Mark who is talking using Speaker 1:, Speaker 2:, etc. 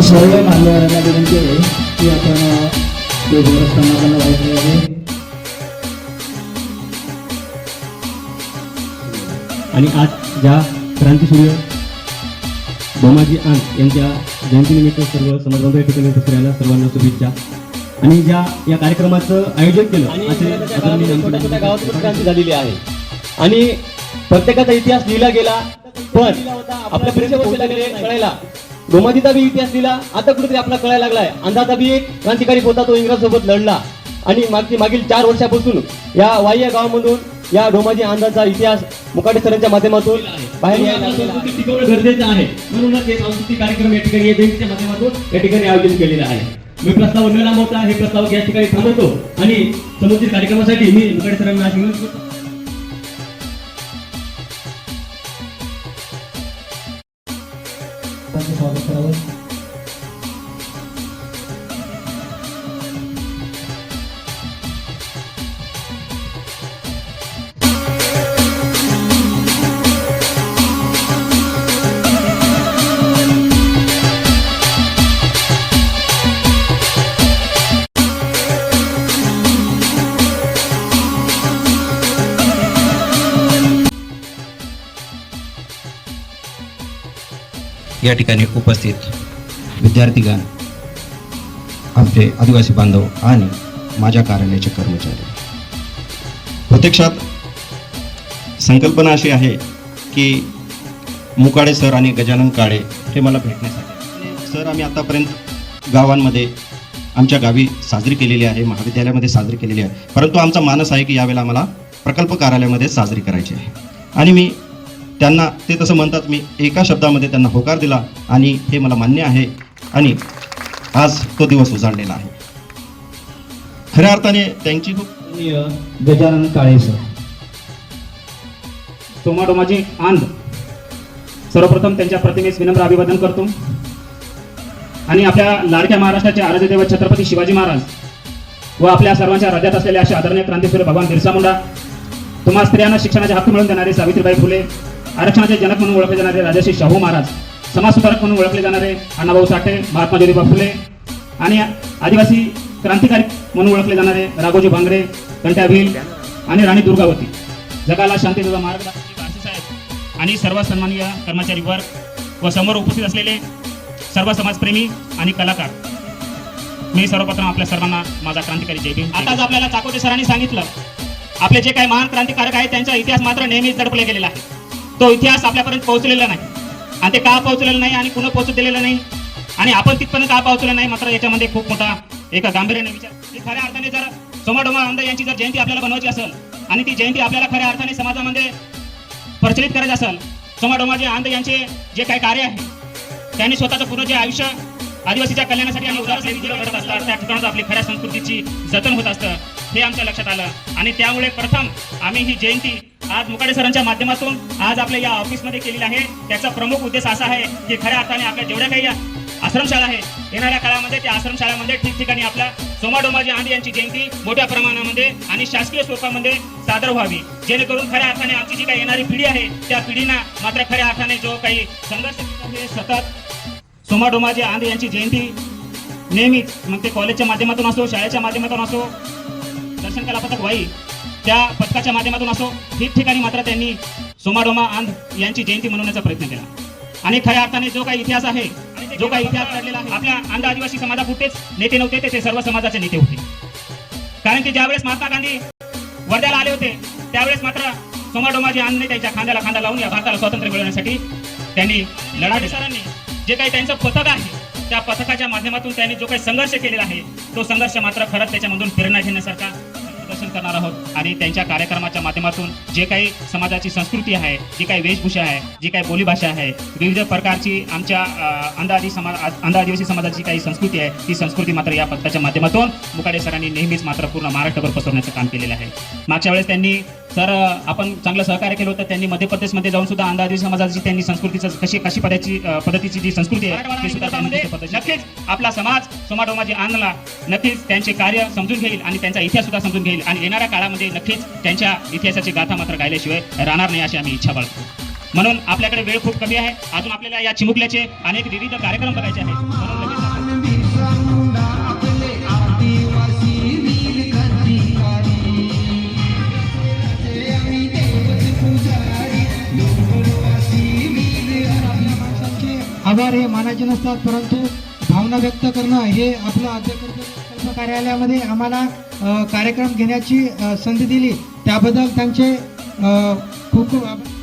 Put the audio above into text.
Speaker 1: सर्व मान्यवरांना विनंती आहे की आपण ते देवस्थानाला व्हायचे आहे.
Speaker 2: आणि आज ज्या क्रांतीसूर्य डोमाजी आंध यांच्या जयंतीनिमित्त सर्व समाजबांधव या ठिकाणी उपस्थित राहिला, सर्वांना शुभेच्छा. आणि ज्या या कार्यक्रमाचं आयोजन केलं असे
Speaker 3: छोट्या गावातून क्रांती झालेली आहे आणि प्रत्येकाचा इतिहास लिहिला गेला, पण आपल्या परीक्षेवर कळायला डोमाजीचा बी इतिहास लिहिला, आता कुठेतरी आपला कळायला लागलाय. अंधाचा बी एक क्रांतिकारी होता, तो इंग्रजांसोबत लढला आणि मागील 4 वर्षापासून या वाई या गावामधून या डोमाजी आंधाचा इतिहास मुकाटे सरांच्या माध्यमातून बाहेर यायला
Speaker 2: टिकवणं गरजेचं आहे. म्हणूनच हे सांस्कृतिक कार्यक्रम या ठिकाणी जयंतीच्या माध्यमातून या ठिकाणी आयोजन केलेलं आहे. मी प्रस्ताव न लांबवता हे प्रस्ताव या ठिकाणी थांबवतो आणि समुचित कार्यक्रमासाठी मी मुकाटे सरांना विनंती करतो.
Speaker 1: स्वागत करावं.
Speaker 4: या ठिकाणी उपस्थित विद्यार्थीगण, आमचे आदिवासी बांधव आणि माझ्या कार्यालयाचे कर्मचारी, प्रत्यक्षात संकल्पना अशी आहे की मुकाडे सर आणि गजानन काळे हे मला भेटण्यासाठी. सर आम्ही आतापर्यंत गावांमध्ये आमच्या गावी साजरी केलेली आहे, महाविद्यालयामध्ये साजरी केलेली आहे, परंतु आमचा मानस आहे की यावेळेला आम्हाला प्रकल्प कार्यालयामध्ये साजरी करायची आहे. आणि मी त्यांना ते तसं म्हणतात, मी एका शब्दामध्ये त्यांना होकार दिला आणि हे मला मान्य आहे आणि आज तो दिवस उजाडलेला आहे. खऱ्या अर्थाने त्यांची खूप
Speaker 1: गजानन काळे सर.
Speaker 5: सोमा डोमाजी आंध सर्वप्रथम त्यांच्या प्रतिमेस विनम्र अभिवादन करतो आणि आपल्या लाडक्या महाराष्ट्राचे आराध्यदैवत छत्रपती शिवाजी महाराज व आपल्या सर्वांच्या हृदयात असलेले असे आदरणीय क्रांतीसूर्य भगवान बिरसा मुंडा, तुम्हा स्त्रियांना शिक्षणाचे हक्क मिळवून देणारे सावित्रीबाई फुले, आरक्षणाचे जनक म्हणून ओळखले जाणारे राजर्षी शाहू महाराज, समाजसुधारक म्हणून ओळखले जाणारे अण्णाभाऊ साठे, महात्मा ज्योतिबा फुले आणि आदिवासी क्रांतिकारी म्हणून ओळखले जाणारे राघोजी भांगरे, कंट्या भील आणि राणी दुर्गावती, जगाला शांतीचा मार्ग दाखवणारे वारसी साहेब आणि सर्व सन्माननीय कर्मचारी वर्ग व समोर उपस्थित असलेले सर्व समाजप्रेमी आणि कलाकार, मी सर्वप्रथम आपल्या सर्वांना माझा क्रांतिकारी जय भीम. आताच आपल्याला चाकोते सरांनी सांगितलं, आपले जे काही महान क्रांतिकारक आहेत त्यांचा इतिहास मात्र नेहमीच दडपला गेलेला आहे. तो इतिहास आपल्यापर्यंत पोहोचलेला नाही आणि ते का पोहोचलेलं नाही आणि कुणा पोहोचू दिलेलं नाही आणि आपण तिथपर्यंत का पोहोचलेलं नाही, मात्र याच्यामध्ये खूप मोठा एका गांभीर्याने विचार. खऱ्या अर्थाने जर सोमा डोमा आंध यांची जर जयंती आपल्याला बनवायची असेल आणि ती जयंती आपल्याला खऱ्या अर्थाने समाजामध्ये प्रचलित करायची असेल, सोमा डोमाजी आंध यांचे जे काही कार्य आहे त्यांनी स्वतःचं पूर्ण जे आयुष्य आदिवासीच्या कल्याणासाठी आणि उदारसाठी जे घडत असतात त्या ठिकाणच आपली खऱ्या संस्कृतीची जतन होत असतं हे आमच्या लक्षात आलं. आणि त्यामुळे प्रथम आम्ही ही जयंती आज मुकाटे सरांच्या माध्यमातून आज आपल्या या ऑफिसमध्ये केलेली आहे. त्याचा प्रमुख उद्देश असा आहे की खऱ्या अर्थाने आपल्या जेवढ्या काही आश्रमशाळा आहे येणाऱ्या काळामध्ये त्या आश्रमशाळामध्ये ठिकठिकाणी आपल्या सोमा डोमाजी आंध यांची जयंती मोठ्या प्रमाणामध्ये आणि शासकीय स्वरूपामध्ये सादर व्हावी, जेणेकरून खऱ्या अर्थाने आमची जी काही येणारी पिढी आहे त्या पिढींना मात्र खऱ्या अर्थाने जो काही संघर्ष आहे सतत सोमा डोमाजी आंध यांची जयंती नेहमीच, मग ते कॉलेजच्या माध्यमातून असो, शाळेच्या माध्यमातून असो, दर्शन कला पथक वाई त्या पथकाच्या माध्यमातून असो, ठिकठिकाणी मात्र त्यांनी सोमा डोमा आंध यांची जयंती मनवण्याचा प्रयत्न केला. आणि खऱ्या अर्थाने जो काही इतिहास आहे, जो काही इतिहास घडलेला आहे, आपल्या आंध आदिवासी समाजापुरतेच नेते नव्हते, ते सर्व समाजाचे नेते होते. कारण की ज्यावेळेस महात्मा गांधी वर्ध्याला आले होते त्यावेळेस मात्र सोमा डोमाजी आंधने त्यांच्या खांद्याला खांदा लावून या भारताला स्वातंत्र्य मिळवण्यासाठी त्यांनी लढा दिला. सरांनी जे काही त्यांचं पथक आहे त्या पथकाच्या माध्यमातून त्यांनी जो काही संघर्ष केलेला आहे तो संघर्ष मात्र खरंच त्याच्यामधून प्रेरणा घेण्यासारखा प्रदर्शन करणार आहोत. आणि त्यांच्या कार्यक्रमाच्या माध्यमातून जे काही समाजाची संस्कृती आहे, जी काही वेशभूषा आहे, जी काही बोलीभाषा आहे, विविध प्रकारची आमच्या अंध आदिवासी समाजाची काही संस्कृती आहे, ती संस्कृती मात्र या पथकाच्या माध्यमातून मुकाटे सरांनी नेहमीच मात्र पूर्ण महाराष्ट्रभर पसरवण्याचं काम केलेलं आहे. मागच्या वेळेस त्यांनी सर आपण चांगलं सहकार्य केलं होतं, त्यांनी मध्य प्रदेशमध्ये जाऊन सुद्धा अंध आदिवासी समाजाची त्यांनी संस्कृतीचं कशी पद्धतीची जी संस्कृती आहे ती सुद्धा त्यांनी नक्कीच आपला समाज सोमा डोमाजी आंधला नक्कीच त्यांचे कार्य समजून घेईल आणि त्यांचा इतिहास सुद्धा समजून घेईल आणि येणाऱ्या काळामध्ये नक्कीच त्यांच्या इतिहासाची गाथा मात्र गायल्याशिवाय राहणार नाही अशी आम्ही इच्छा बाळगतो. म्हणून आपल्याकडे वेळ खूप कमी आहे, अजून आपल्याला या चिमुकल्याचे अनेक विविध कार्यक्रम बघायचे आहेत. म्हणून
Speaker 6: आभार हे मानाचे नसतात, परंतु भावना व्यक्त करणं हे आपलं अध्यक्ष कार्यालयामध्ये आम्हाला कार्यक्रम घेण्याची संधी दिली त्याबद्दल त्यांचे खूप खूप आभार.